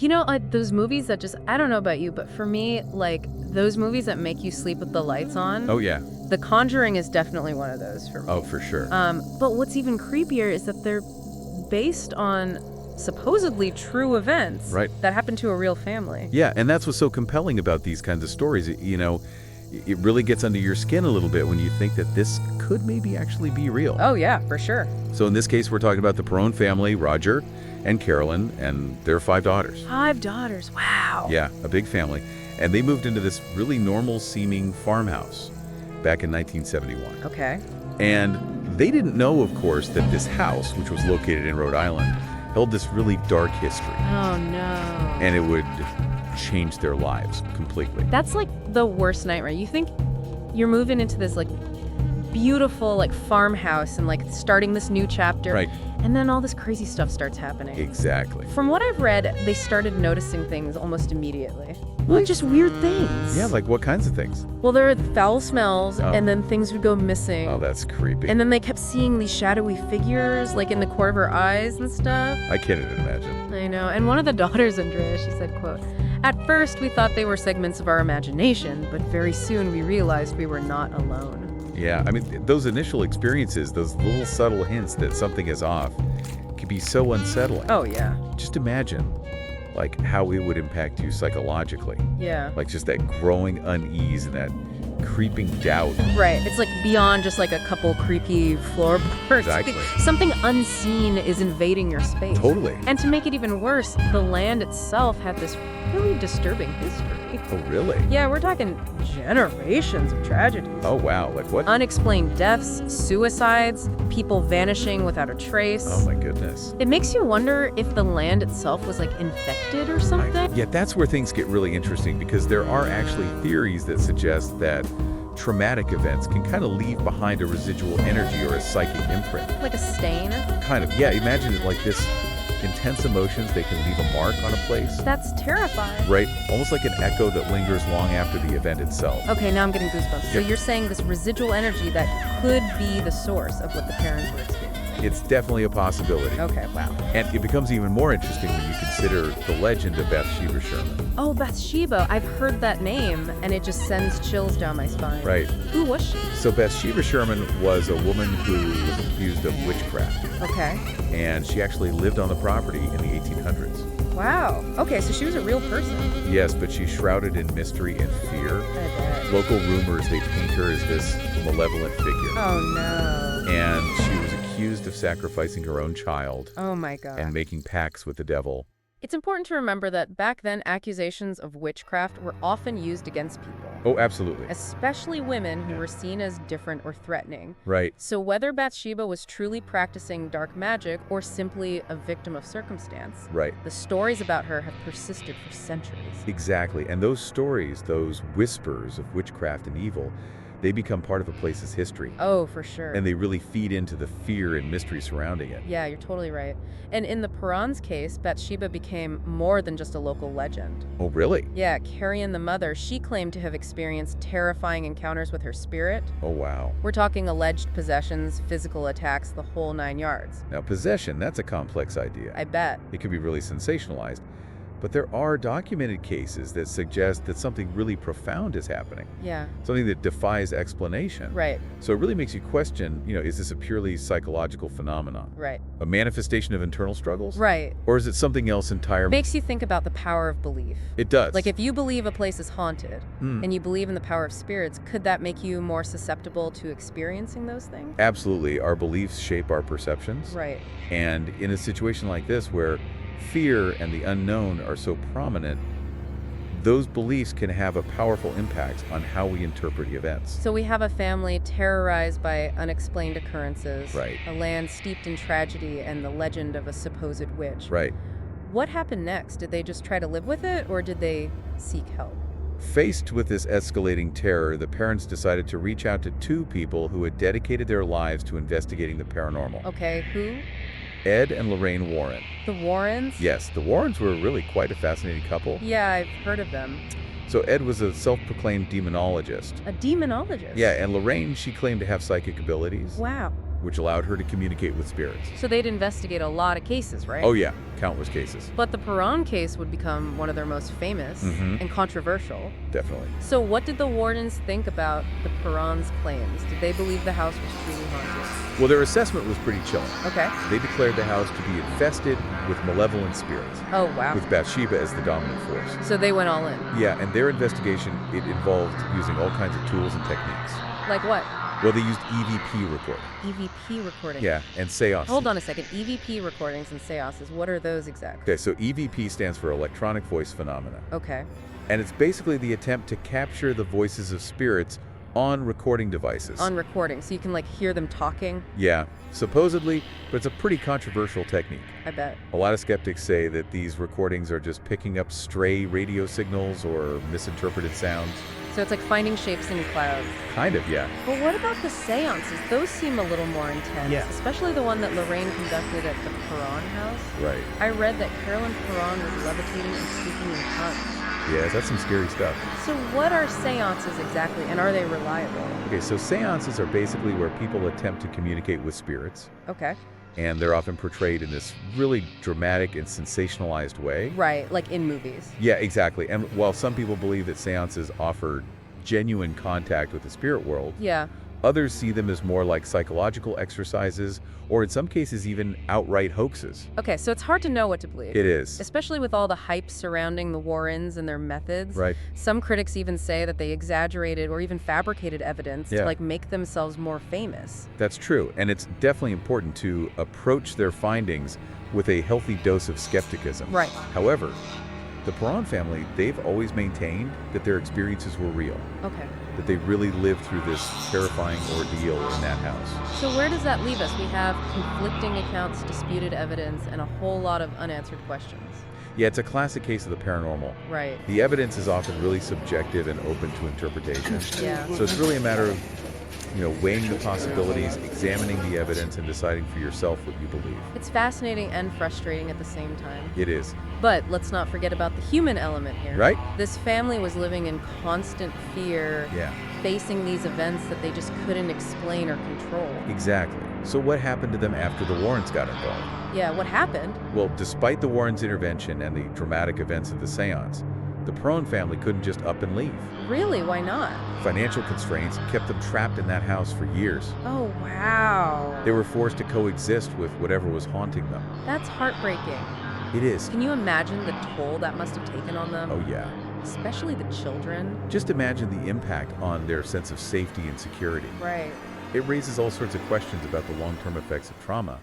Those movies that just, I don't know about you, but for me, like, those movies that make you sleep with the lights on. Oh, yeah. The Conjuring is definitely one of those for me. Oh, for sure. But what's even creepier is that they're based on supposedly true events that happened to a real family. Yeah, and that's what's so compelling about these kinds of stories. It really gets under your skin a little bit when you think that this could maybe actually be real. Oh, yeah, for sure. So in this case, we're talking about the Perron family, Roger and Carolyn, and their 5 daughters. 5 daughters, wow. Yeah, a big family. And they moved into this really normal-seeming farmhouse back in 1971. Okay. And they didn't know, of course, that this house, which was located in Rhode Island, held this really dark history. Oh, no. And it would change their lives completely. That's like the worst nightmare. You think you're moving into this like beautiful like farmhouse and like starting this new chapter. Right. And then all this crazy stuff starts happening. Exactly. From what I've read, they started noticing things almost immediately. Like just weird things. Yeah, like what kinds of things? Well, there were foul smells, and then things would go missing. Oh, that's creepy. And then they kept seeing these shadowy figures, like in the corner of her eyes and stuff. I can't even imagine. I know. And one of the daughters, Andrea, she said, quote, "At first, we thought they were segments of our imagination, but very soon we realized we were not alone." Yeah, I mean, those initial experiences, those little subtle hints that something is off, can be so unsettling. Oh, yeah. Just imagine, like, how it would impact you psychologically. Yeah. Like, just that growing unease and that creeping doubt. Right. It's like beyond just like a couple creepy floorboards. Exactly. Something unseen is invading your space. Totally. And to make it even worse, the land itself had this really disturbing history. Oh, really? Yeah, we're talking generations of tragedies. Oh, wow. Like what? Unexplained deaths, suicides, people vanishing without a trace. Oh, my goodness. It makes you wonder if the land itself was like infected or something. Yeah, that's where things get really interesting because there are actually theories that suggest that traumatic events can kind of leave behind a residual energy or a psychic imprint. Like a stain? Kind of. Yeah, imagine it like this. Intense emotions, they can leave a mark on a place. That's terrifying. Right? Almost like an echo that lingers long after the event itself. Okay, now I'm getting goosebumps. So Yeah. you're saying this residual energy that could be the source of what the parents were experiencing. It's definitely a possibility. Okay, wow. And it becomes even more interesting when you consider the legend of Bathsheba Sherman. Oh, Bathsheba. I've heard that name, and it just sends chills down my spine. Right. Who was she? So Bathsheba Sherman was a woman who was accused of witchcraft. Okay. And she actually lived on the property in the 1800s. Wow. Okay, so she was a real person. Yes, but she's shrouded in mystery and fear. I bet. Local rumors, they paint her as this malevolent figure. Oh, no. And she was accused of sacrificing her own child Oh, my God. and making pacts with the devil. It's important to remember that back then, accusations of witchcraft were often used against people, Oh, absolutely. especially women who were seen as different or threatening. Right. So whether Bathsheba was truly practicing dark magic or simply a victim of circumstance, Right. the stories about her have persisted for centuries. Exactly. And those stories, those whispers of witchcraft and evil, they become part of a place's history. Oh, for sure. And they really feed into the fear and mystery surrounding it. Yeah, you're totally right. And in the Perron's case, Bathsheba became more than just a local legend. Oh, really? Yeah, Carrion the mother, she claimed to have experienced terrifying encounters with her spirit. Oh, wow. We're talking alleged possessions, physical attacks, the whole 9 yards. Now, possession, that's a complex idea. I bet. It can be really sensationalized. But there are documented cases that suggest that something really profound is happening. Yeah, Something that defies explanation. right, So it really makes you question, is this a purely psychological phenomenon? right, A manifestation of internal struggles? right. Or is it something else entirely? Makes you think about the power of belief. It does. Like if you believe a place is haunted Hmm. and you believe in the power of spirits, could that make you more susceptible to experiencing those things? Absolutely. Our beliefs shape our perceptions. Right. And in a situation like this where fear and the unknown are so prominent, those beliefs can have a powerful impact on how we interpret events. So we have a family terrorized by unexplained occurrences, Right. a land steeped in tragedy and the legend of a supposed witch. Right. What happened next? Did they just try to live with it or did they seek help? Faced with this escalating terror, the parents decided to reach out to 2 people who had dedicated their lives to investigating the paranormal. Okay, who? Ed and Lorraine Warren. The Warrens? Yes, the Warrens were really quite a fascinating couple. Yeah, I've heard of them. So Ed was a self-proclaimed demonologist. A demonologist? Yeah, and Lorraine, she claimed to have psychic abilities. Wow. which allowed her to communicate with spirits. So they'd investigate a lot of cases, right? Oh yeah, countless cases. But the Perron case would become one of their most famous and controversial. Definitely. So what did the wardens think about the Perron's claims? Did they believe the house was truly haunted? Well, their assessment was pretty chilling. Okay. They declared the house to be infested with malevolent spirits, Oh, wow. with Bathsheba as the dominant force. So they went all in. Yeah, and their investigation, it involved using all kinds of tools and techniques. Like what? Well, they used EVP recording. EVP recording. Yeah, and seances. Hold on a second. EVP recordings and seances, what are those exactly? Okay, so EVP stands for electronic voice phenomena. Okay. And it's basically the attempt to capture the voices of spirits on recording devices. On recording, so you can like hear them talking? Yeah, supposedly, but it's a pretty controversial technique. I bet. A lot of skeptics say that these recordings are just picking up stray radio signals or misinterpreted sounds. So it's like finding shapes in clouds. Kind of, yeah. But what about the seances? Those seem a little more intense. Yeah. Especially the one that Lorraine conducted at the Perron house. Right. I read that Carolyn Perron was levitating and speaking in tongues. Yeah, that's some scary stuff. So what are seances exactly, and are they reliable? Okay, so seances are basically where people attempt to communicate with spirits, Okay. and they're often portrayed in this really dramatic and sensationalized way. Right, like in movies. Yeah, exactly. And while some people believe that seances offer genuine contact with the spirit world, Yeah. others see them as more like psychological exercises, or in some cases even outright hoaxes. Okay, so it's hard to know what to believe. It is. Especially with all the hype surrounding the Warrens and their methods. Right. Some critics even say that they exaggerated or even fabricated evidence Yeah. to like make themselves more famous. That's true, and it's definitely important to approach their findings with a healthy dose of skepticism. Right. However, the Perron family, they've always maintained that their experiences were real, Okay. that they really lived through this terrifying ordeal in that house. So where does that leave us? We have conflicting accounts, disputed evidence, and a whole lot of unanswered questions. Yeah, it's a classic case of the paranormal. Right. The evidence is often really subjective and open to interpretation. Yeah. So it's really a matter of, weighing the possibilities, examining the evidence, and deciding for yourself what you believe. It's fascinating and frustrating at the same time. It is. But let's not forget about the human element here. Right? This family was living in constant fear, Yeah, facing these events that they just couldn't explain or control. exactly. So what happened to them after the Warrens got involved? Yeah, what happened? Well, despite the Warrens' intervention and the dramatic events of the seance, the Perron family couldn't just up and leave. Really, why not? Financial constraints kept them trapped in that house for years. Oh, wow. They were forced to coexist with whatever was haunting them. That's heartbreaking. It is. Can you imagine the toll that must have taken on them? Oh yeah. Especially the children. Just imagine the impact on their sense of safety and security. Right. It raises all sorts of questions about the long-term effects of trauma,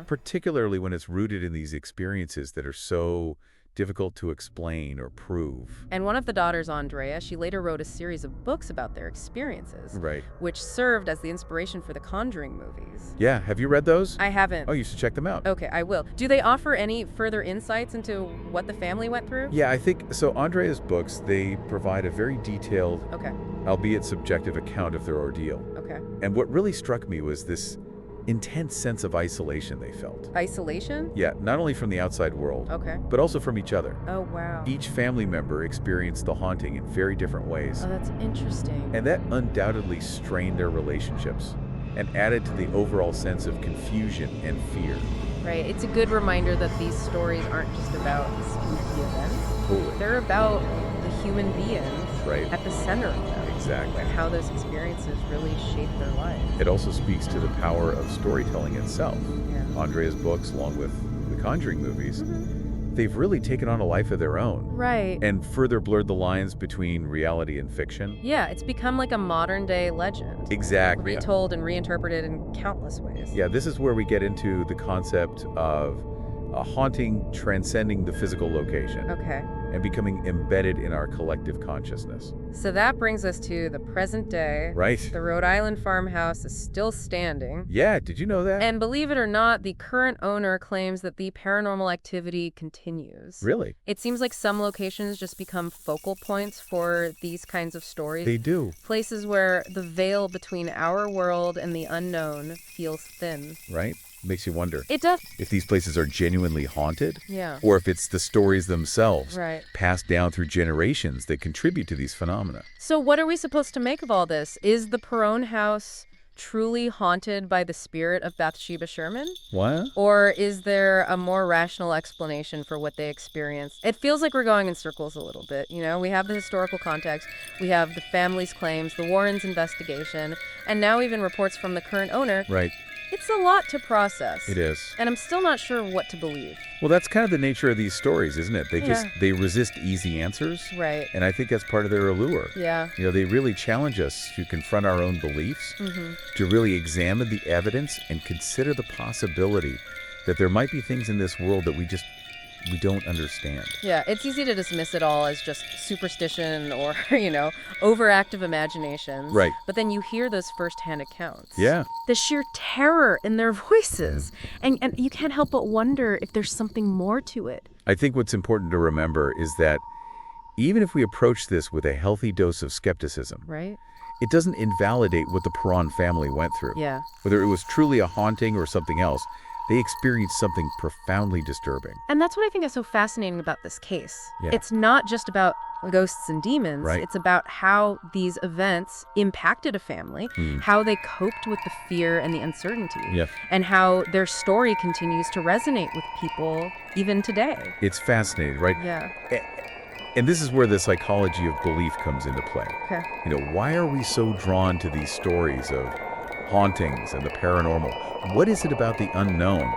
particularly when it's rooted in these experiences that are so difficult to explain or prove. And one of the daughters, Andrea, she later wrote a series of books about their experiences, Right. which served as the inspiration for the Conjuring movies. Yeah, have you read those? I haven't. Oh, you should check them out. Okay, I will. Do they offer any further insights into what the family went through? Yeah, I think so. Andrea's books, they provide a very detailed, Okay, albeit subjective account of their ordeal. okay. And what really struck me was this intense sense of isolation they felt. Isolation? Yeah, not only from the outside world, Okay. but also from each other. Oh, wow. Each family member experienced the haunting in very different ways. Oh, that's interesting. And that undoubtedly strained their relationships and added to the overall sense of confusion and fear. Right. It's a good reminder that these stories aren't just about spooky events. Totally. They're about the human beings Right. at the center of them. Exactly. And how those experiences really shape their lives. It also speaks to the power of storytelling itself. Yeah. Andrea's books, along with the Conjuring movies, they've really taken on a life of their own Right. and further blurred the lines between reality and fiction. Yeah, it's become like a modern day legend. Exactly. Retold and reinterpreted in countless ways. Yeah, this is where we get into the concept of a haunting transcending the physical location Okay. and becoming embedded in our collective consciousness. So that brings us to the present day. Right? The Rhode Island farmhouse is still standing. Yeah, did you know that? And believe it or not, the current owner claims that the paranormal activity continues. Really? It seems like some locations just become focal points for these kinds of stories. They do. Places where the veil between our world and the unknown feels thin. Right? Makes you wonder It does. if these places are genuinely haunted Yeah. or if it's the stories themselves Right. passed down through generations that contribute to these phenomena. So what are we supposed to make of all this? Is the Perron house truly haunted by the spirit of Bathsheba Sherman? What? Or is there a more rational explanation for what they experienced? It feels like we're going in circles a little bit, you know? We have the historical context, we have the family's claims, the Warrens' investigation, and now even reports from the current owner. Right. It's a lot to process. It is. And I'm still not sure what to believe. Well, that's kind of the nature of these stories, isn't it? Yeah. They resist easy answers. Right. And I think that's part of their allure. Yeah. You know, they really challenge us to confront our own beliefs, Mm-hmm. to really examine the evidence and consider the possibility that there might be things in this world that we don't understand. Yeah, it's easy to dismiss it all as just superstition or, overactive imaginations. Right. But then you hear those firsthand accounts. Yeah. The sheer terror in their voices. And you can't help but wonder if there's something more to it. I think what's important to remember is that even if we approach this with a healthy dose of skepticism, Right? it doesn't invalidate what the Perron family went through. Yeah. Whether it was truly a haunting or something else, they experienced something profoundly disturbing. And that's what I think is so fascinating about this case. Yeah. It's not just about ghosts and demons. Right. It's about how these events impacted a family, how they coped with the fear and the uncertainty, Yeah. and how their story continues to resonate with people even today. It's fascinating, right? Yeah. And this is where the psychology of belief comes into play. Okay. Why are we so drawn to these stories of hauntings and the paranormal? What is it about the unknown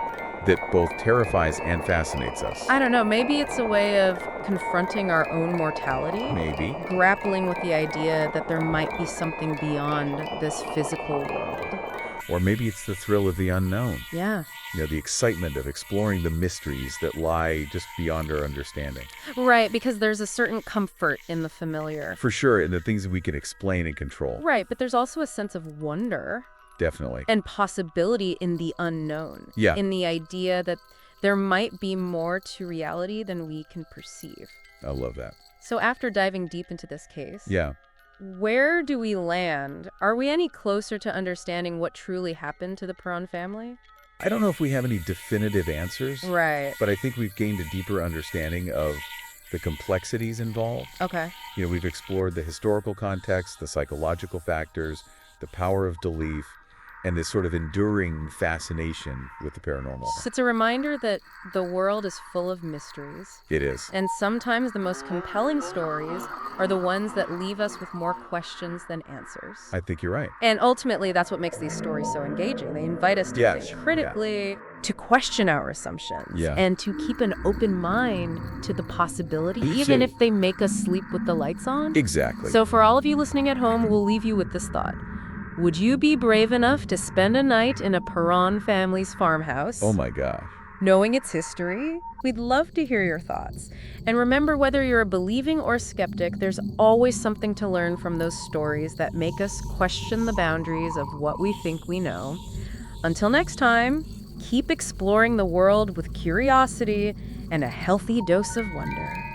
that both terrifies and fascinates us? I don't know. Maybe it's a way of confronting our own mortality. Maybe. Grappling with the idea that there might be something beyond this physical world. Or maybe it's the thrill of the unknown. Yeah. The excitement of exploring the mysteries that lie just beyond our understanding. Right, because there's a certain comfort in the familiar. For sure, and the things that we can explain and control. Right, but there's also a sense of wonder Definitely. and possibility in the unknown. Yeah. In the idea that there might be more to reality than we can perceive. I love that. So after diving deep into this case, Yeah. where do we land? Are we any closer to understanding what truly happened to the Perron family? I don't know if we have any definitive answers, Right. but I think we've gained a deeper understanding of the complexities involved. Okay. We've explored the historical context, the psychological factors, the power of belief, and this sort of enduring fascination with the paranormal. So it's a reminder that the world is full of mysteries. It is. And sometimes the most compelling stories are the ones that leave us with more questions than answers. I think you're right. And ultimately, that's what makes these stories so engaging. They invite us to Yes. think critically, to question our assumptions, Yeah. and to keep an open mind to the possibility, Me even too. if they make us sleep with the lights on. Exactly. So for all of you listening at home, we'll leave you with this thought. Would you be brave enough to spend a night in a Perron family's farmhouse? Oh my gosh. Knowing its history? We'd love to hear your thoughts. And remember, whether you're a believing or skeptic, there's always something to learn from those stories that make us question the boundaries of what we think we know. Until next time, keep exploring the world with curiosity and a healthy dose of wonder.